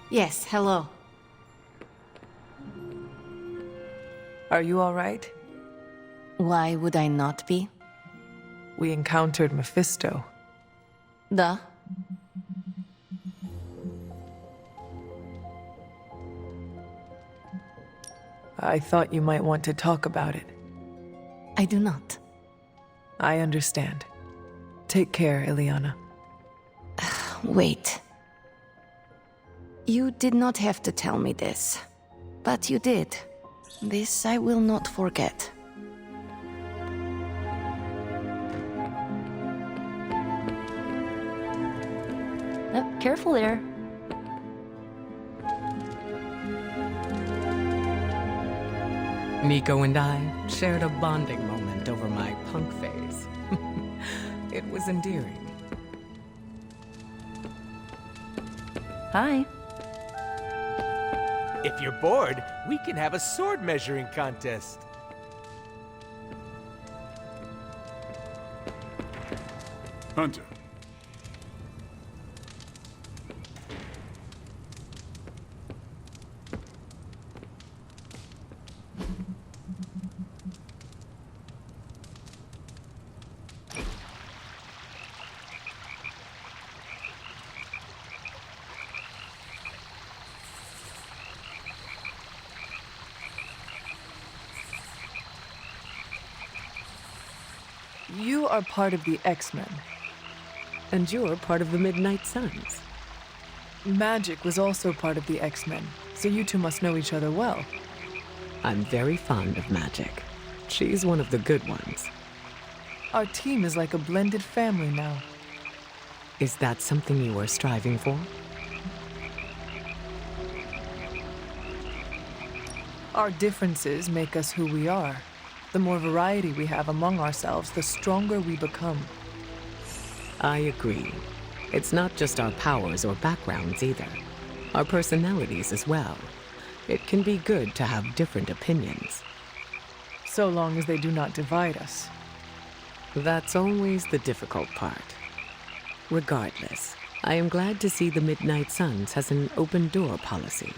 Yes, hello. Are you all right? Why would I not be? We encountered Mephisto. Duh. I thought you might want to talk about it. I do not. I understand. Take care, Ileana. Wait. You did not have to tell me this, but you did. This I will not forget. Oh, careful there. Nico and I shared a bonding moment over my punk phase. It was endearing. Hi. If you're bored, we can have a sword measuring contest. Hunter. You are part of the X-Men. And you're part of the Midnight Suns. Magic was also part of the X-Men, so you two must know each other well. I'm very fond of Magic. She's one of the good ones. Our team is like a blended family now. Is that something you were striving for? Our differences make us who we are. The more variety we have among ourselves, the stronger we become. I agree. It's not just our powers or backgrounds either. Our personalities as well. It can be good to have different opinions. So long as they do not divide us. That's always the difficult part. Regardless, I am glad to see the Midnight Suns has an open door policy.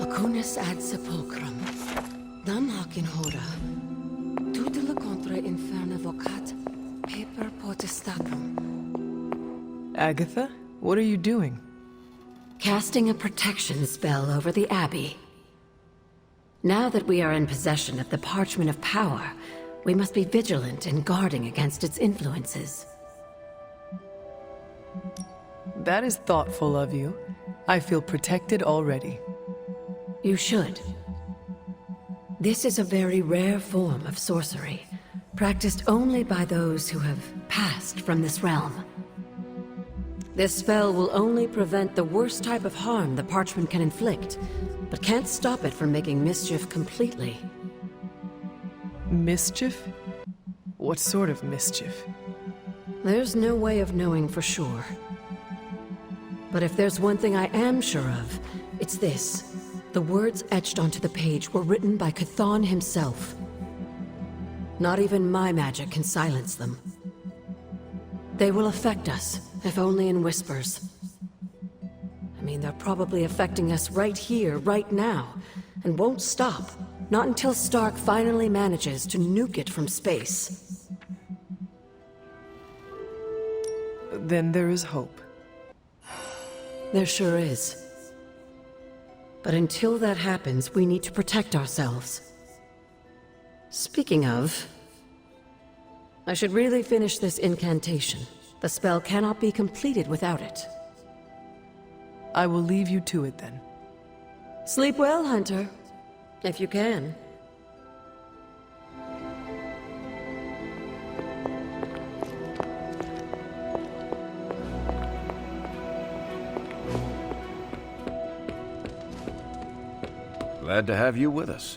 Acunus ad sepulchrum, dam hac in hora, tutela contra inferna vocat, paper potestatum. Agatha, what are you doing? Casting a protection spell over the Abbey. Now that we are in possession of the Parchment of Power, we must be vigilant in guarding against its influences. That is thoughtful of you. I feel protected already. You should. This is a very rare form of sorcery, practiced only by those who have passed from this realm. This spell will only prevent the worst type of harm the parchment can inflict, but can't stop it from making mischief completely. Mischief? What sort of mischief? There's no way of knowing for sure. But if there's one thing I am sure of, it's this. The words etched onto the page were written by Chthon himself. Not even my magic can silence them. They will affect us, if only in whispers. I mean, they're probably affecting us right here, right now, and won't stop. Not until Stark finally manages to nuke it from space. Then there is hope. There sure is. But until that happens, we need to protect ourselves. Speaking of, I should really finish this incantation. The spell cannot be completed without it. I will leave you to it then. Sleep well, Hunter. If you can. Glad to have you with us.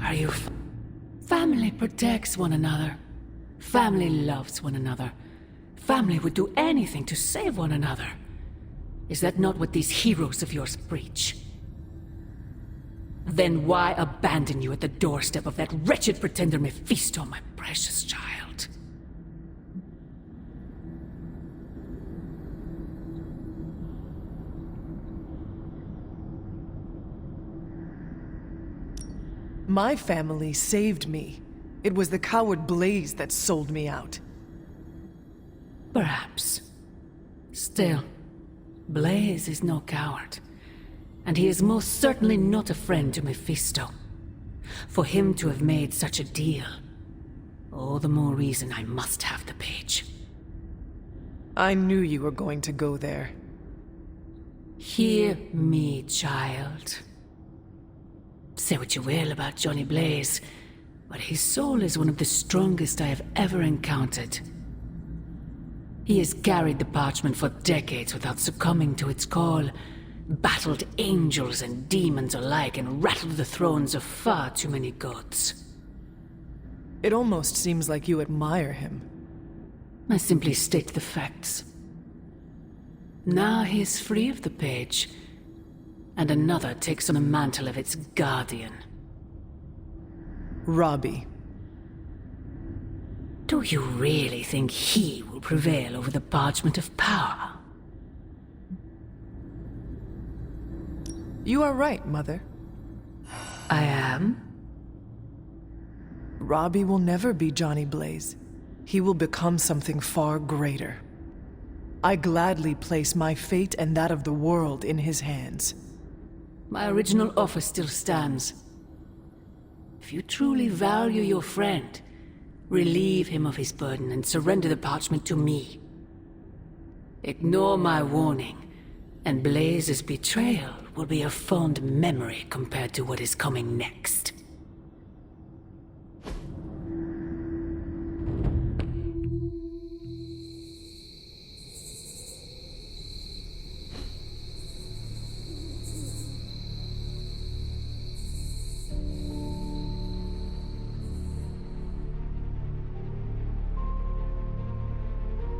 Are you... Family protects one another. Family loves one another. Family would do anything to save one another. Is that not what these heroes of yours preach? Then why abandon you at the doorstep of that wretched pretender Mephisto, my precious child? My family saved me. It was the coward Blaze that sold me out. Perhaps. Still, Blaze is no coward. And he is most certainly not a friend to Mephisto. For him to have made such a deal, all the more reason I must have the page. I knew you were going to go there. Hear me, child. Say what you will about Johnny Blaze, but his soul is one of the strongest I have ever encountered. He has carried the parchment for decades without succumbing to its call, battled angels and demons alike, and rattled the thrones of far too many gods. It almost seems like you admire him. I simply state the facts. Now he is free of the page, and another takes on the mantle of its guardian. Robbie. Do you really think he will prevail over the Parchment of Power? You are right, Mother. I am? Robbie will never be Johnny Blaze. He will become something far greater. I gladly place my fate and that of the world in his hands. My original offer still stands. If you truly value your friend, relieve him of his burden and surrender the parchment to me. Ignore my warning, and Blaze's betrayal will be a fond memory compared to what is coming next.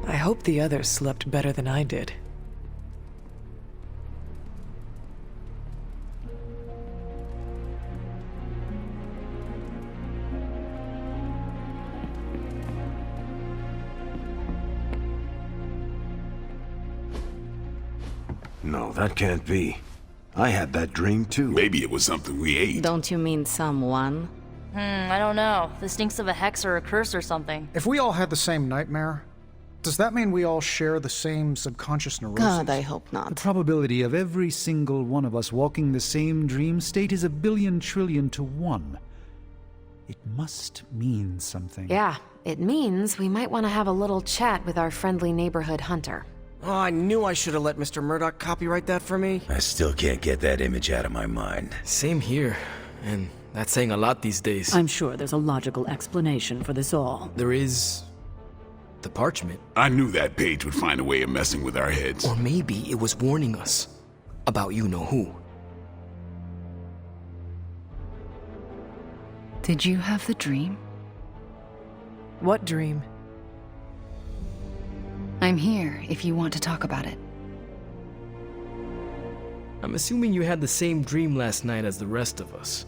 I hope the others slept better than I did. No, that can't be. I had that dream too. Maybe it was something we ate. Don't you mean someone? I don't know. This stinks of a hex or a curse or something. If we all had the same nightmare, Does that mean we all share the same subconscious neurosis? God, I hope The not. probability of every single one of us walking the same dream state is 1,000,000,000,000 to 1. It must mean something. Yeah, it means we might want to have a little chat with our friendly neighborhood hunter. Oh, I knew I should have let Mr. Murdoch copyright that for me. I still can't get that image out of my mind. Same here, and that's saying a lot these days. I'm sure there's a logical explanation for this all. There is... the parchment. I knew that page would find a way of messing with our heads. Or maybe it was warning us about you-know-who. Did you have the dream? What dream? I'm here if you want to talk about it. I'm assuming you had the same dream last night as the rest of us.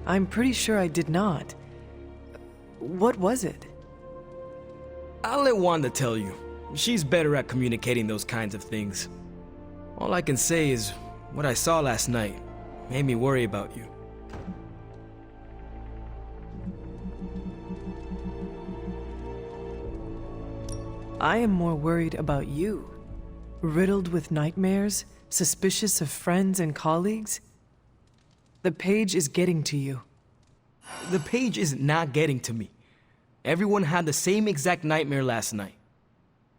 I'm pretty sure I did not. What was it? I'll let Wanda tell you. She's better at communicating those kinds of things. All I can say is, what I saw last night made me worry about you. I am more worried about you. Riddled with nightmares, suspicious of friends and colleagues. The page is getting to you. The page is not getting to me. Everyone had the same exact nightmare last night.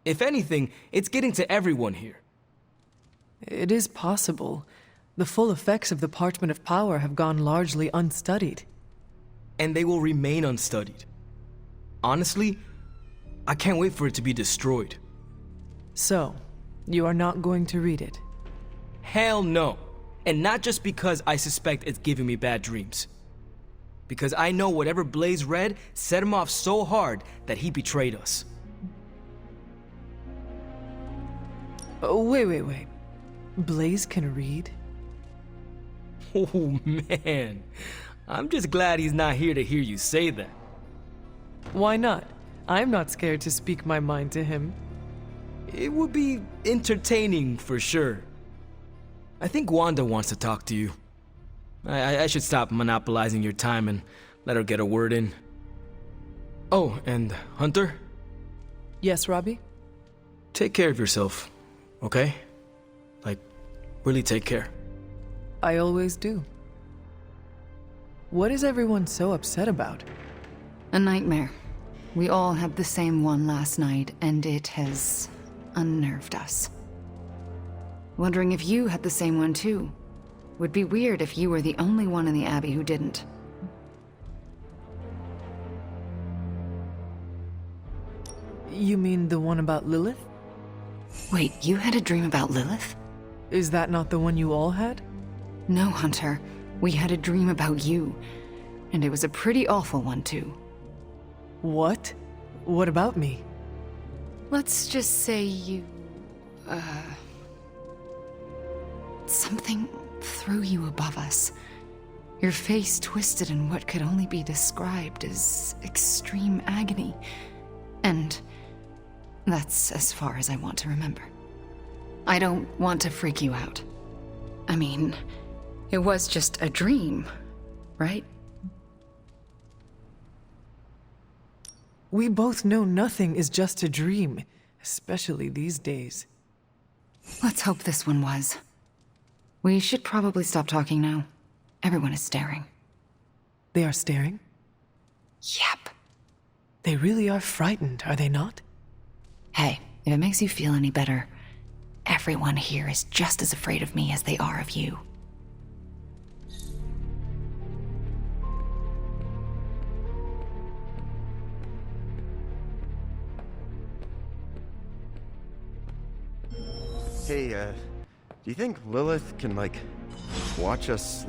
If anything, it's getting to everyone here. It is possible. The full effects of the Parchment of Power have gone largely unstudied. And they will remain unstudied. Honestly, I can't wait for it to be destroyed. So, you are not going to read it? Hell no. And not just because I suspect it's giving me bad dreams. Because I know whatever Blaze read set him off so hard that he betrayed us. Oh, wait. Blaze can read? Oh man, I'm just glad he's not here to hear you say that. Why not? I'm not scared to speak my mind to him. It would be entertaining for sure. I think Wanda wants to talk to you. I should stop monopolizing your time and let her get a word in. Oh, and Hunter? Yes, Robbie? Take care of yourself, okay? Like, really take care. I always do. What is everyone so upset about? A nightmare. We all had the same one last night, and it has unnerved us. Wondering if you had the same one too. Would be weird if you were the only one in the Abbey who didn't. You mean the one about Lilith? Wait, you had a dream about Lilith? Is that not the one you all had? No, Hunter. We had a dream about you. And it was a pretty awful one too. What? What about me? Let's just say you... something threw you above us. Your face twisted in what could only be described as extreme agony. And that's as far as I want to remember. I don't want to freak you out. I mean, it was just a dream, right? We both know nothing is just a dream, especially these days. Let's hope this one was. We should probably stop talking now. Everyone is staring. They are staring? Yep. They really are frightened, are they not? Hey, if it makes you feel any better, everyone here is just as afraid of me as they are of you. Hey, do you think Lilith can, like, watch us